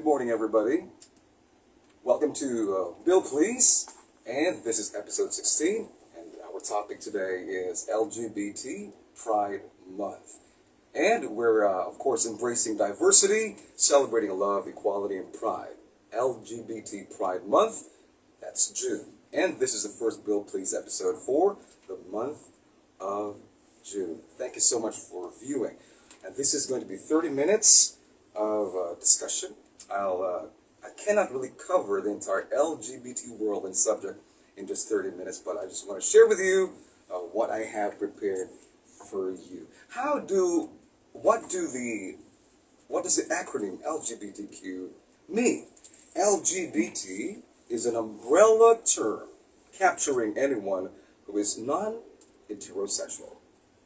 Good morning, everybody. Welcome to Bill Please, and this is episode 16, and our topic today is LGBT Pride Month. And we're, of course, embracing diversity, celebrating love, equality, and pride. LGBT Pride Month, that's June. And this is the first Bill Please episode for the month of June. Thank you so much for viewing. And this is going to be 30 minutes of discussion. I cannot really cover the entire LGBT world and subject in just 30 minutes, but I just want to share with you what I have prepared for you. What does the acronym LGBTQ mean? LGBT is an umbrella term capturing anyone who is non-heterosexual.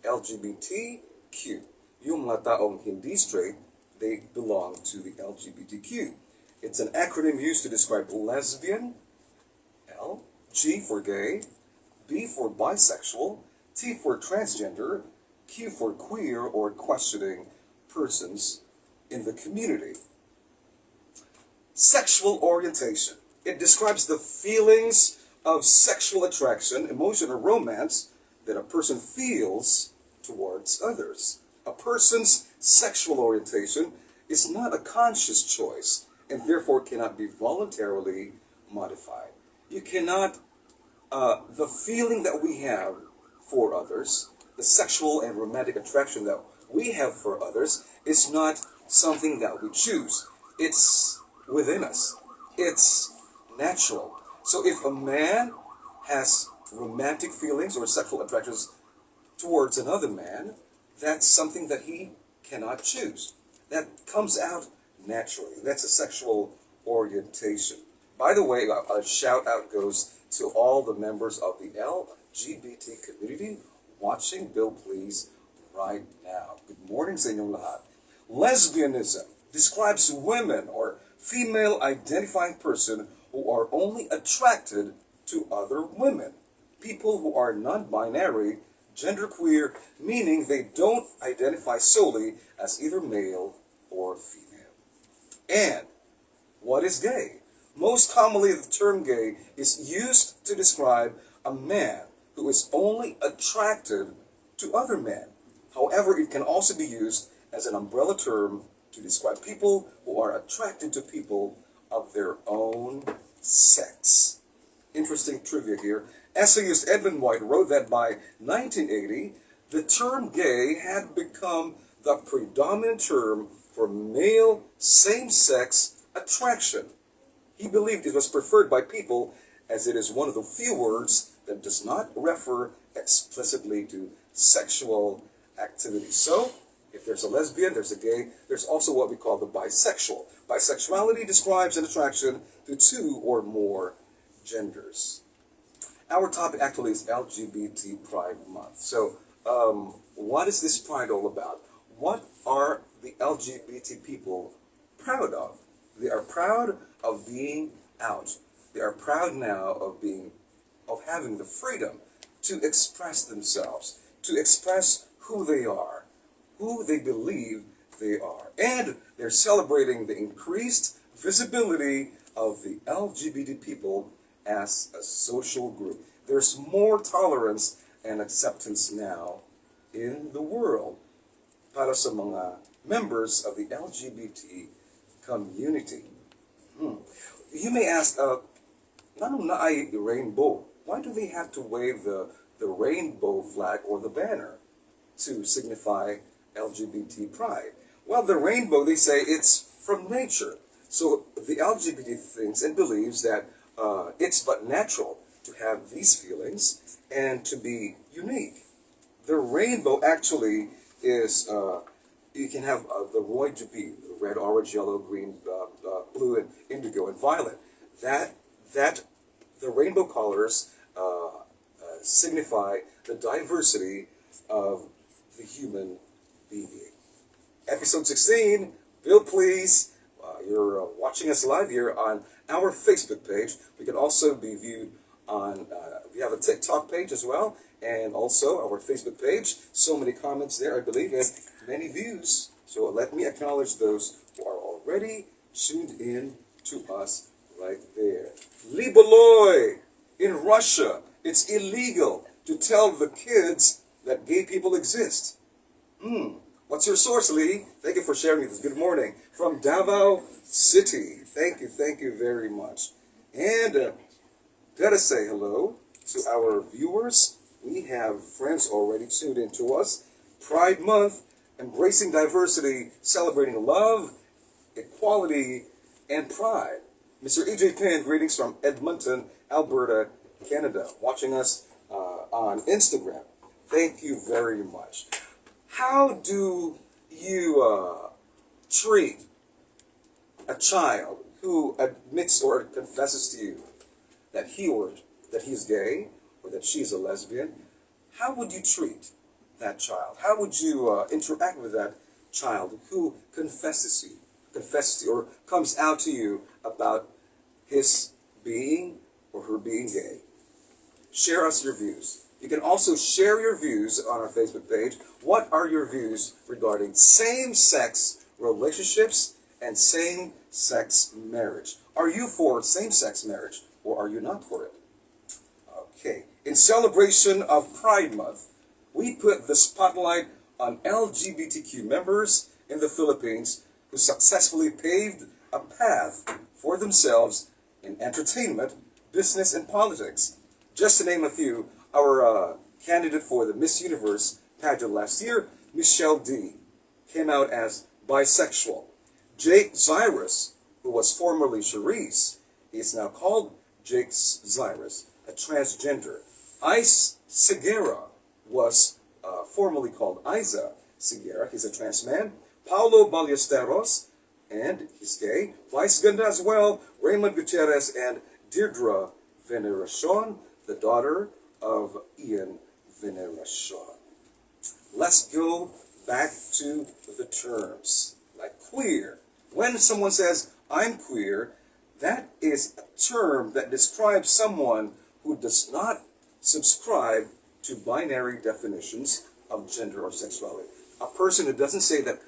LGBTQ. Yung mga taong hindi straight, they belong to the LGBTQ. It's an acronym used to describe lesbian, L, G for gay, B for bisexual, T for transgender, Q for queer or questioning persons in the community. Sexual orientation. It describes the feelings of sexual attraction, emotion, or romance that a person feels towards others. A person's sexual orientation is not a conscious choice and therefore cannot be voluntarily modified. You cannot, the feeling that we have for others, the sexual and romantic attraction that we have for others is not something that we choose. It's within us. It's natural. So if a man has romantic feelings or sexual attractions towards another man, that's something that he cannot choose. That comes out naturally. That's a sexual orientation. By the way, a shout out goes to all the members of the LGBT community watching Bill Please right now. Good morning sa inyong lahat. Lesbianism describes women or female identifying person who are only attracted to other women. People who are non-binary, genderqueer, meaning they don't identify solely as either male or female. And what is gay? Most commonly, the term gay is used to describe a man who is only attracted to other men. However, it can also be used as an umbrella term to describe people who are attracted to people of their own sex. Interesting trivia here. Essayist Edmund White wrote that by 1980, the term gay had become the predominant term for male same-sex attraction. He believed it was preferred by people as it is one of the few words that does not refer explicitly to sexual activity. So, if there's a lesbian, there's a gay, there's also what we call the bisexual. Bisexuality describes an attraction to two or more genders. Our topic actually is LGBT Pride Month. So, what is this Pride all about? What are the LGBT people proud of? They are proud of being out. They are proud now of having the freedom to express themselves, to express who they are, who they believe they are. And they're celebrating the increased visibility of the LGBT people as a social group. There's more tolerance and acceptance now in the world para sa mga members of the LGBT community. You may ask, nanong na ay rainbow? Why do they have to wave the rainbow flag or the banner to signify LGBT pride? Well, the rainbow, they say, it's from nature. So the LGBT thinks and believes that it's but natural to have these feelings and to be unique. The rainbow actually is, you can have the Roy Dupuy, red, orange, yellow, green, blue, and indigo, and violet. The rainbow colors signify the diversity of the human being. Episode 16, Bill Please. You're watching us live here on our Facebook page. We can also be viewed on, we have a TikTok page as well, and also our Facebook page. So many comments there, I believe, and many views. So let me acknowledge those who are already tuned in to us right there. Liboloy, in Russia, it's illegal to tell the kids that gay people exist. What's your source, Lee? Thank you for sharing this. Good morning. From Davao City. Thank you very much. And gotta say hello to our viewers. We have friends already tuned in to us. Pride Month, embracing diversity, celebrating love, equality, and pride. Mr. E.J. Penn, greetings from Edmonton, Alberta, Canada, watching us on Instagram. Thank you very much. How do you treat a child who admits or confesses to you that he's gay or that she's a lesbian? How would you treat that child? How would you interact with that child who confesses to you or comes out to you about his being or her being gay? Share us your views. You can also share your views on our Facebook page. What are your views regarding same-sex relationships and same-sex marriage? Are you for same-sex marriage or are you not for it? Okay. In celebration of Pride Month, we put the spotlight on LGBTQ members in the Philippines who successfully paved a path for themselves in entertainment, business, and politics. Just to name a few, our candidate for the Miss Universe pageant last year, Michelle D, came out as bisexual. Jake Zyrus, who was formerly Charisse, he is now called Jake Zyrus, a transgender. Ice Segura was formerly called Isa Segura. He's a trans man. Paulo Ballesteros, and he's gay. Vice Ganda as well, Raymond Gutierrez and Deirdre Veneracion, the daughter of Ian Veneracion. Let's go back to the terms, like queer. When someone says, I'm queer, that is a term that describes someone who does not subscribe to binary definitions of gender or sexuality. A person who doesn't say that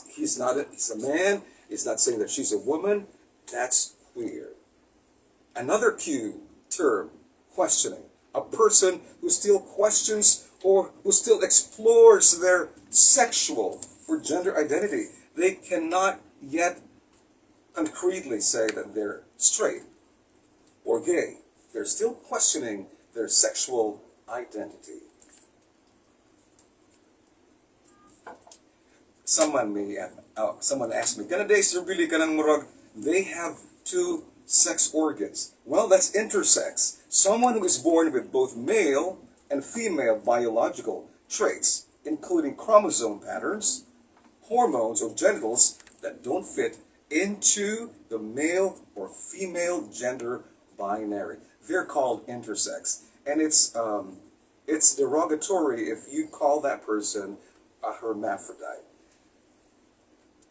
he's a man, is not saying that she's a woman, that's queer. Another Q term, questioning. A person who still questions or who still explores their sexual or gender identity. They cannot yet concretely say that they're straight or gay. They're still questioning their sexual identity. Someone asked me, "Kana day sir bili ka ng murag?" They have two sex organs. Well, that's intersex. Someone who is born with both male and female biological traits, including chromosome patterns, hormones or genitals that don't fit into the male or female gender binary. They're called intersex. And it's derogatory if you call that person a hermaphrodite.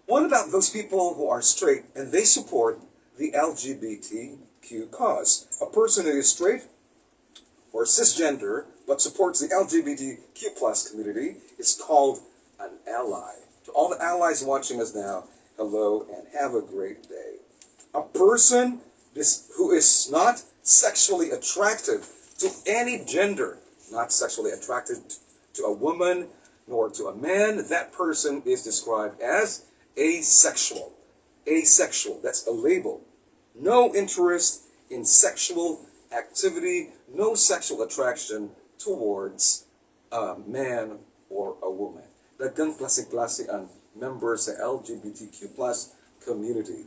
What about those people who are straight and they support the LGBTQ cause? A person who is straight or cisgender but supports the LGBTQ plus community is called an ally. To all the allies watching us now, hello and have a great day. A person who is not sexually attracted to any gender, not sexually attracted to a woman nor to a man, that person is described as asexual. Asexual, that's a label. No interest in sexual activity, no sexual attraction towards a man or a woman. Daghang klase-klase ang members sa LGBTQ plus community.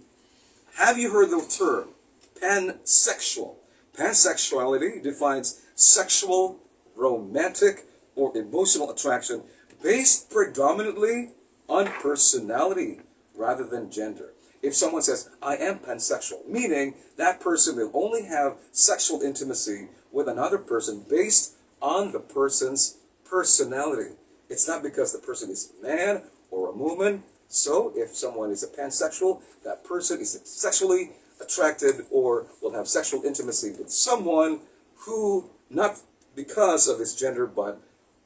Have you heard the term pansexual? Pansexuality defines sexual, romantic, or emotional attraction based predominantly on personality rather than gender. If someone says, I am pansexual, meaning that person will only have sexual intimacy with another person based on the person's personality. It's not because the person is a man or a woman. So if someone is a pansexual, that person is sexually attracted or will have sexual intimacy with someone who, not because of his gender, but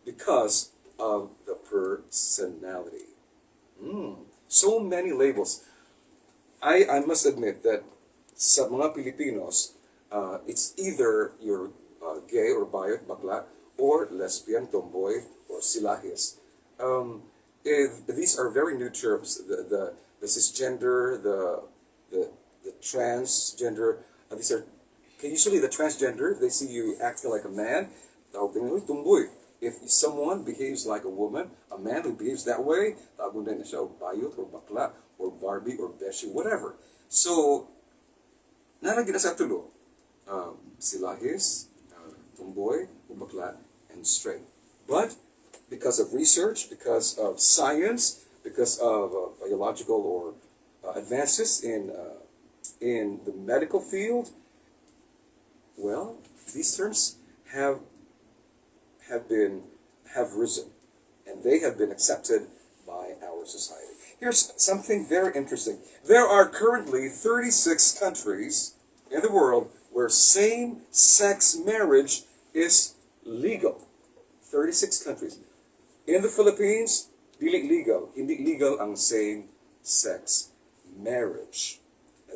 because of the personality. So many labels. I must admit that sa mga Pilipinos, it's either you're gay or bi, bakla, or lesbian, tomboy, or silahis. These are very new terms. The cisgender, the, the transgender, these are, usually the transgender, they see you acting like a man, tawag din nila, tumboy. If someone behaves like a woman, a man who behaves that way, tawag din na siya o bayot or bakla or Barbie or Beshi, whatever. So, nalagyan na sa tulo. Silahis, tumboy, bakla, and straight. But because of research, because of science, because of biological or advances in the medical field, well, these terms have risen, and they have been accepted by our society. Here's something very interesting. There are currently 36 countries in the world where same-sex marriage is legal. 36 countries. In the Philippines, dili legal. Hindi legal ang same-sex marriage.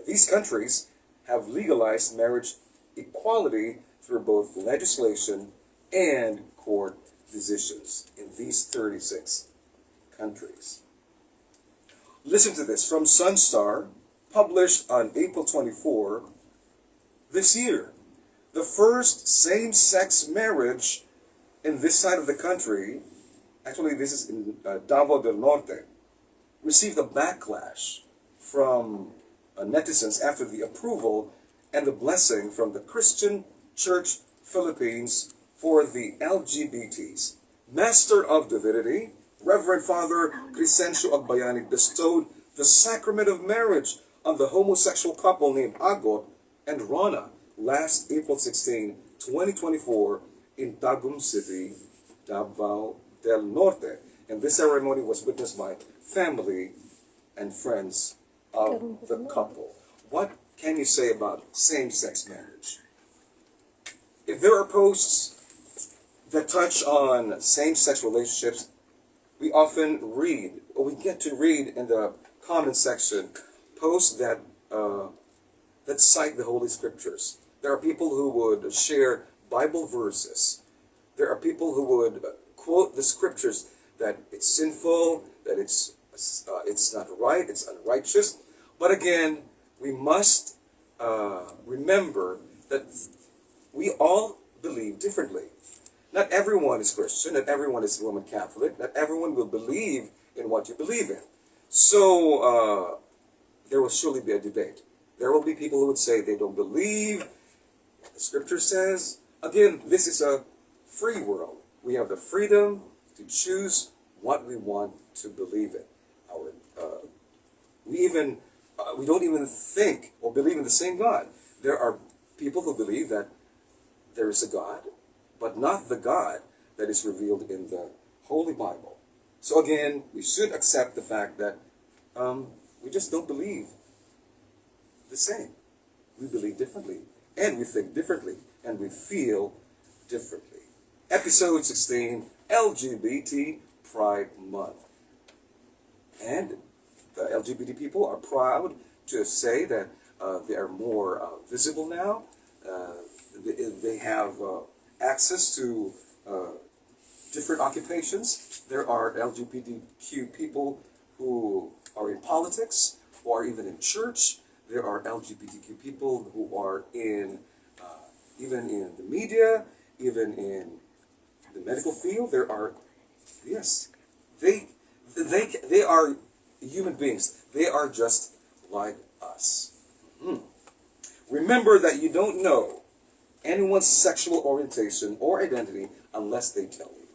These countries have legalized marriage equality through both legislation and court decisions in these 36 countries. Listen to this from Sunstar, published on April 24 this year. The first same-sex marriage in this side of the country, actually this is in Davao del Norte, received a backlash from netizens after the approval and the blessing from the Christian Church Philippines for the LGBTs. Master of Divinity, Reverend Father Crescencio Agbayani bestowed the sacrament of marriage on the homosexual couple named Agot and Rana last April 16, 2024 in Tagum City, Davao del Norte. And this ceremony was witnessed by family and friends of the couple. What can you say about same-sex marriage? If there are posts that touch on same-sex relationships, we often read, or we get to read in the comment section, posts that that cite the Holy Scriptures. There are people who would share Bible verses. There are people who would quote the Scriptures that it's sinful, that it's not right, it's unrighteous. But again, we must remember that we all believe differently. Not everyone is Christian, not everyone is Roman Catholic, not everyone will believe in what you believe in. So there will surely be a debate. There will be people who would say they don't believe what the Scripture says. Again, this is a free world. We have the freedom to choose what we want to believe in. We don't even think or believe in the same God. There are people who believe that there is a God, but not the God that is revealed in the Holy Bible. So again, we should accept the fact that we just don't believe the same. We believe differently, and we think differently, and we feel differently. Episode 16, LGBT Pride Month. And the LGBT people are proud to say that they are more visible now. They have access to different occupations. There are LGBTQ people who are in politics, who are even in church. There are LGBTQ people who are in even in the media, even in the medical field. There are, yes, they are human beings. They are just like us. Remember that you don't know anyone's sexual orientation or identity unless they tell you.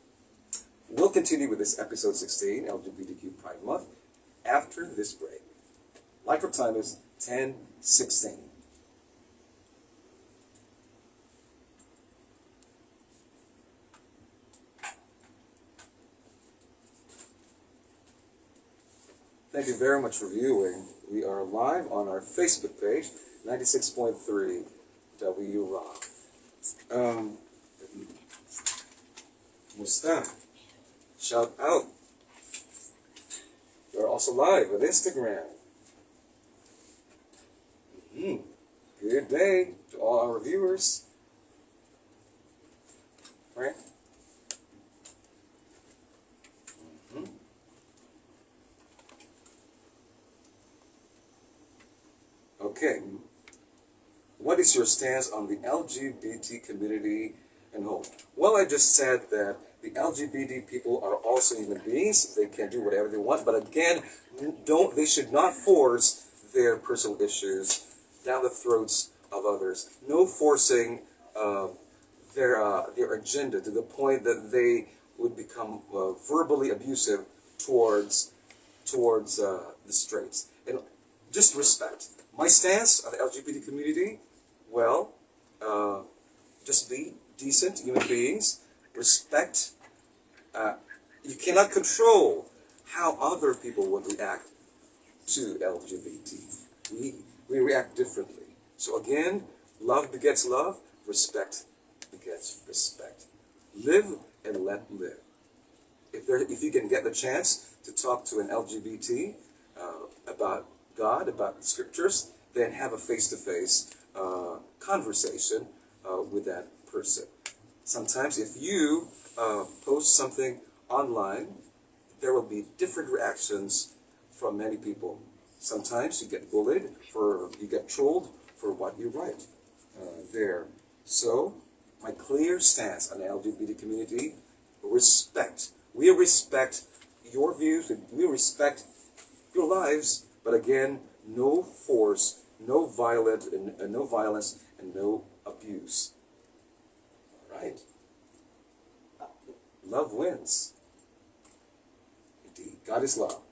We'll continue with this episode 16, LGBTQ Pride Month, after this break. Light for time is 10:16. Thank you very much for viewing. We are live on our Facebook page, 96.3 WROC. Musta? Shout out. We're also live on Instagram. Mm. Good day to all our viewers. Right? Mm-hmm. Okay. What is your stance on the LGBT community and whole? Well, I just said that the LGBT people are also human beings. They can do whatever they want, but again, they should not force their personal issues down the throats of others. No forcing their agenda to the point that they would become verbally abusive towards the straights. And just respect. My stance on the LGBT community, well, just be decent human beings. Respect. You cannot control how other people would react to LGBT. We react differently. So again, love begets love. Respect begets respect. Live and let live. If you can get the chance to talk to an LGBT about God, about the scriptures, then have a face-to-face conversation with that person. Sometimes if you post something online, there will be different reactions from many people. Sometimes you get bullied, you get trolled for what you write there. So, my clear stance on the LGBT community, respect. We respect your views, we respect your lives, but again, no force, no violence, and no abuse. All right? Love wins. Indeed, God is love.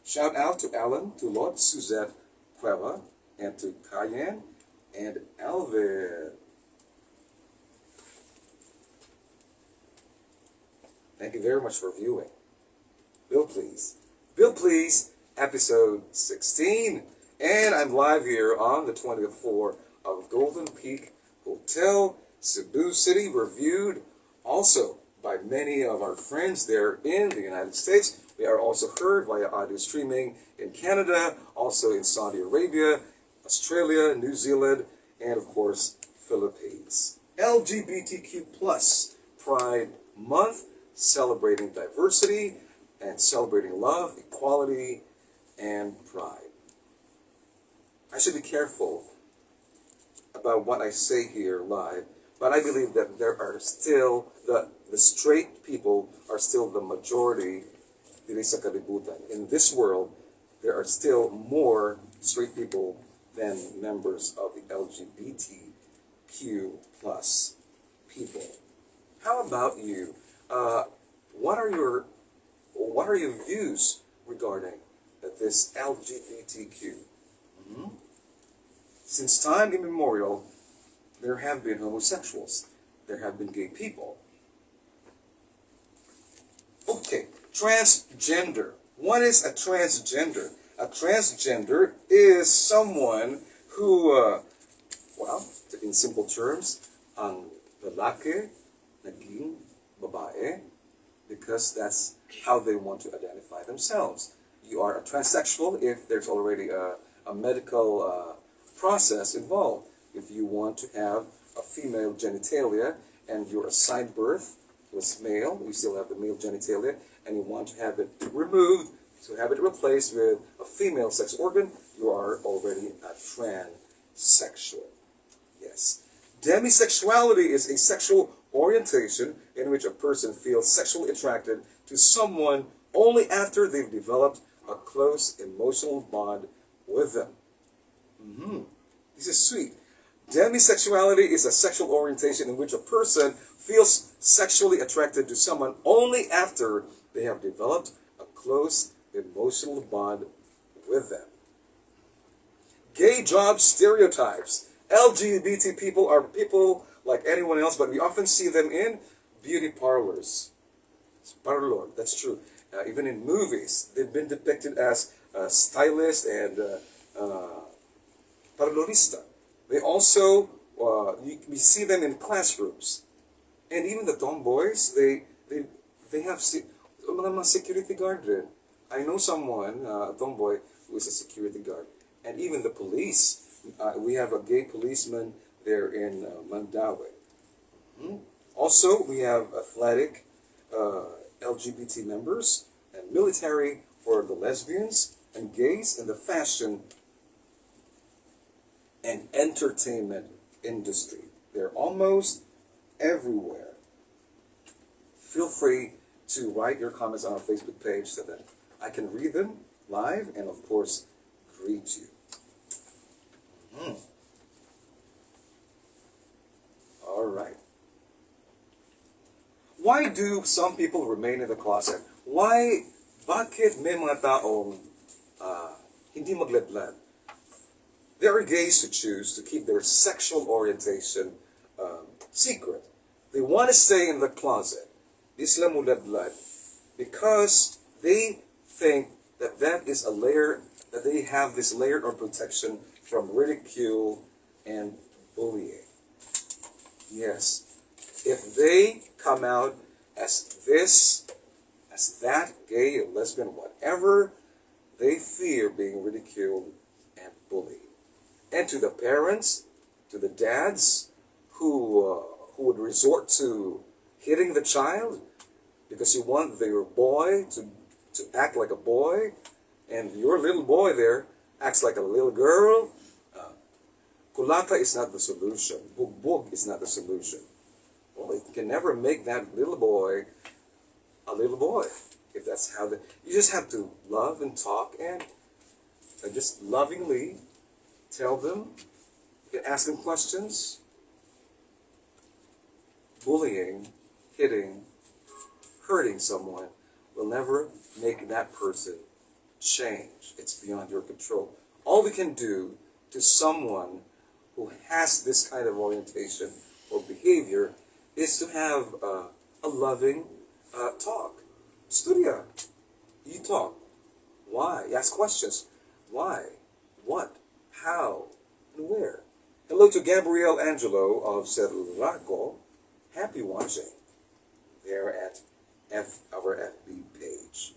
Shout out to Alan, to Lord Suzette Cueva, and to Cayenne and Alvin. Thank you very much for viewing. Bill, please. Bill, please, episode 16. And I'm live here on the 20th floor of Golden Peak Hotel, Cebu City, reviewed also by many of our friends there in the United States. We are also heard via audio streaming in Canada, also in Saudi Arabia, Australia, New Zealand, and of course, Philippines. LGBTQ plus Pride Month, celebrating diversity and celebrating love, equality, and pride. I should be careful about what I say here live, but I believe that there are still, the straight people are still the majority diri sa kalibutan. In this world, there are still more straight people than members of the LGBTQ plus people. How about you? What are your views regarding this LGBTQ? Mm-hmm. Since time immemorial, there have been homosexuals. There have been gay people. Okay, transgender. What is a transgender? A transgender is someone who, well, in simple terms, ang lalaki naging babae because that's how they want to identify themselves. You are a transsexual if there's already a medical process involved. If you want to have a female genitalia and your assigned birth was male, you still have the male genitalia, and you want to have it removed, to have it replaced with a female sex organ, you are already a transsexual. Yes. Demisexuality is a sexual orientation in which a person feels sexually attracted to someone only after they've developed a close emotional bond with them. Mm-hmm. This is sweet. Demisexuality is a sexual orientation in which a person feels sexually attracted to someone only after they have developed a close emotional bond with them. Gay job stereotypes. LGBT people are people like anyone else, but we often see them in beauty parlors. Parlor, that's true. Even in movies, they've been depicted as stylists and parlorista. They also, we see them in classrooms. And even the tomboys, they have mga security guard rin. I know someone, a tomboy, who is a security guard. And even the police We have a gay policeman there in Mandaue. Mhm. Also, we have athletic LGBT members and military for the lesbians and gays in the fashion and entertainment industry. They're almost everywhere. Feel free to write your comments on our Facebook page so that I can read them live and, of course, greet you. Mm. All right. Why do some people remain in the closet? Bakit may mga taong hindi magladlad? There are gays who choose to keep their sexual orientation secret. They want to stay in the closet. Isla muladlad. Because they think that that is a layer, that they have this layer of protection from ridicule and bullying. Yes. If they come out as this, as that, gay or lesbian, whatever, they fear being ridiculed and bullied. And to the parents, to the dads who would resort to hitting the child because you want their boy to act like a boy, and your little boy there acts like a little girl, kulata is not the solution. Bugbog is not the solution. Well, it can never make that little boy a little boy. If that's how you just have to love and talk and just lovingly tell them. You can ask them questions. Bullying, hitting, hurting someone will never make that person change. It's beyond your control. All we can do to someone who has this kind of orientation or behavior is to have a loving talk. Studia. You talk. Why? You ask questions. Why? What? How? And where? Hello to Gabrielle Angelo of Cerraco. Happy watching. There at our FB page.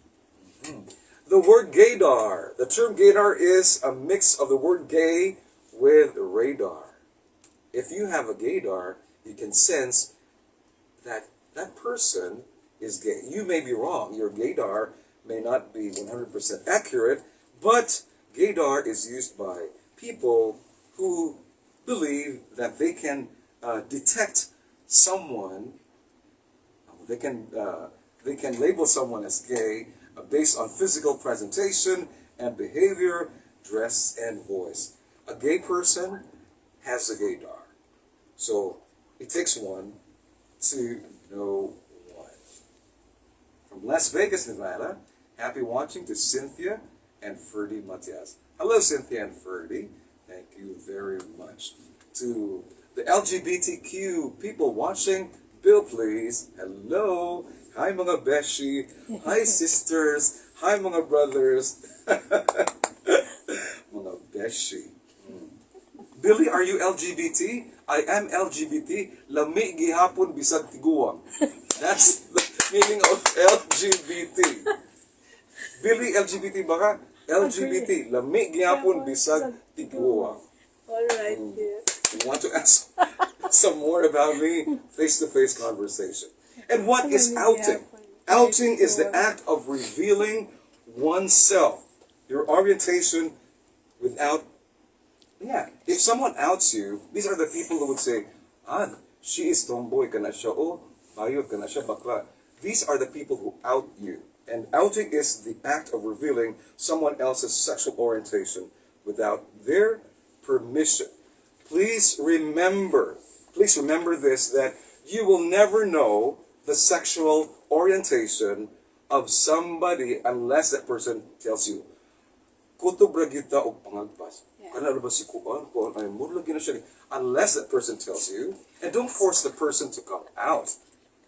Mm-hmm. The word gaydar. The term gaydar is a mix of the word gay with radar. If you have a gaydar, you can sense that that person is gay. You may be wrong. Your gaydar may not be 100% accurate, but gaydar is used by people who believe that they can detect someone. They can label someone as gay based on physical presentation and behavior, dress, and voice. A gay person has a gaydar. So it takes one to know one. From Las Vegas, Nevada, happy watching to Cynthia and Ferdy Matias. Hello, Cynthia and Ferdy. Thank you very much. To the LGBTQ people watching, Bill, please. Hello. Hi, mga beshi. Hi, sisters. Hi, mga brothers. Mga beshi. Billy, are you LGBT? I am LGBT. Lami gihapon bisag tiguang. That's the meaning of LGBT. Billy, LGBT ba ka? LGBT. Lami gihapon bisag tiguang. Alright, You want to ask some more about me? Face-to-face conversation. And what is outing? Outing is the act of revealing oneself, your orientation without. Yeah, if someone outs you, these are the people who would say, she is tomboy ka na siya, bayot ka na siya, bakla. These are the people who out you. And outing is the act of revealing someone else's sexual orientation without their permission. Please remember this, that you will never know the sexual orientation of somebody unless that person tells you, kutob ra kita og pangagpas. Kana ba si kuan ay murlagi na siya. Unless that person tells you, and don't force the person to come out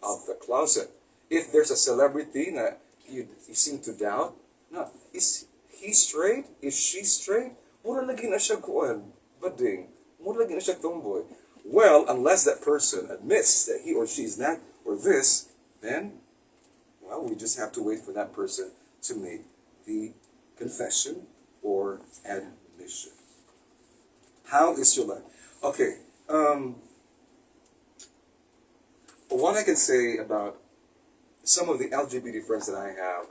of the closet. If there's a celebrity that you seem to doubt, no, is he straight? Is she straight? Murlagi na siya kuan, bading. Murlagi na siya tomboy. Well, unless that person admits that he or she is that or this, then, well, we just have to wait for that person to make the confession or admission. How is your life? Okay. What I can say about some of the LGBT friends that I have,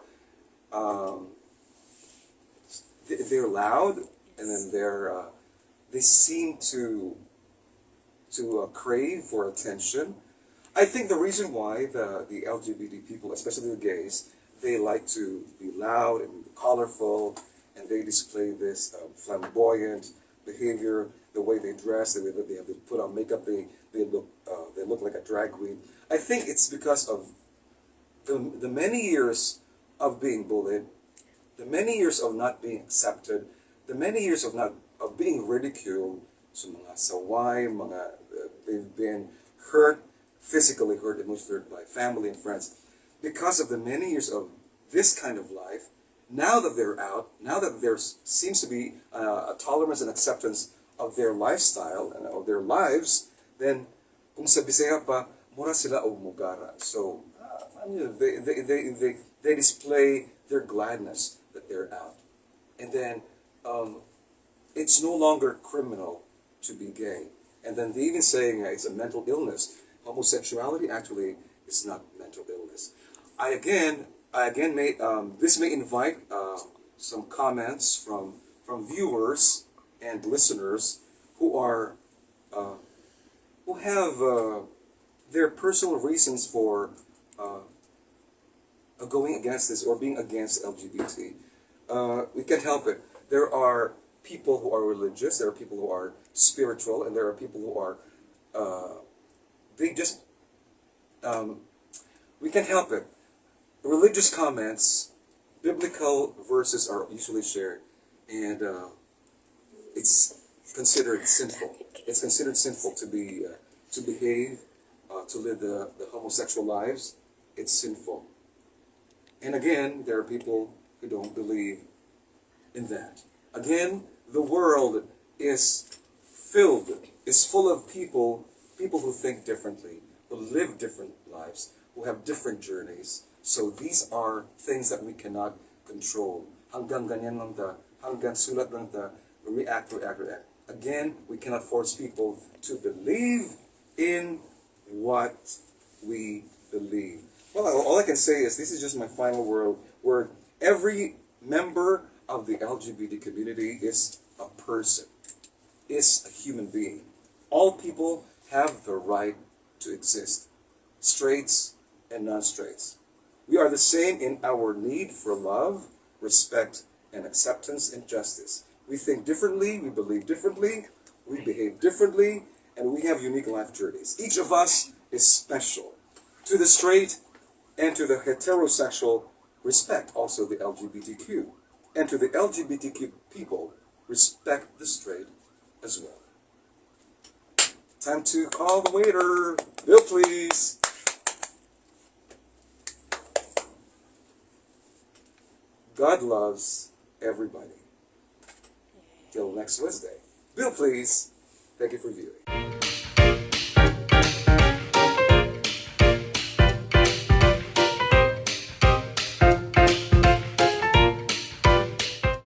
they're loud, and then they seem to crave for attention. I think the reason why the LGBT people, especially the gays, they like to be loud and colorful, and they display this flamboyant behavior, the way they dress, the way that they have to put on makeup, they look like a drag queen. I think it's because of the many years of being bullied, the many years of not being accepted, the many years of being ridiculed. So mga saway, they've been hurt, physically hurt, emotionally hurt by family and friends. Because of the many years of this kind of life, now that they're out, now that there seems to be a tolerance and acceptance of their lifestyle and of their lives, then kung sa Bisaya pa, mura sila o mugara. So they display their gladness that they're out. And then it's no longer criminal to be gay. And then they even saying it's a mental illness. Homosexuality actually is not mental illness. I again may this may invite some comments from viewers and listeners who are who have their personal reasons for going against this or being against LGBT. We can't help it. There are people who are religious, there are people who are spiritual, and there are people who are they just we can't help it. Religious comments, biblical verses are usually shared, and it's considered sinful. It's considered sinful to be to behave, to live the homosexual lives. It's sinful. And again, there are people who don't believe in that. Again, the world is full of people who think differently, who live different lives, who have different journeys. So these are things that we cannot control. Hanggang ganyan lang ta, hanggang sulat lang ta, react. Again, we cannot force people to believe in what we believe. Well, all I can say is this is just my final word. Every member of the LGBT community is a person, is a human being. All people have the right to exist, straights and non-straights. We are the same in our need for love, respect, and acceptance and justice. We think differently, we believe differently, we behave differently, and we have unique life journeys. Each of us is special. To the straight and to the heterosexual, respect also the LGBTQ. And to the LGBTQ people, respect the straight as well. Time to call the waiter. Bill, please. God loves everybody. Till next Wednesday. Bill, please. Thank you for viewing.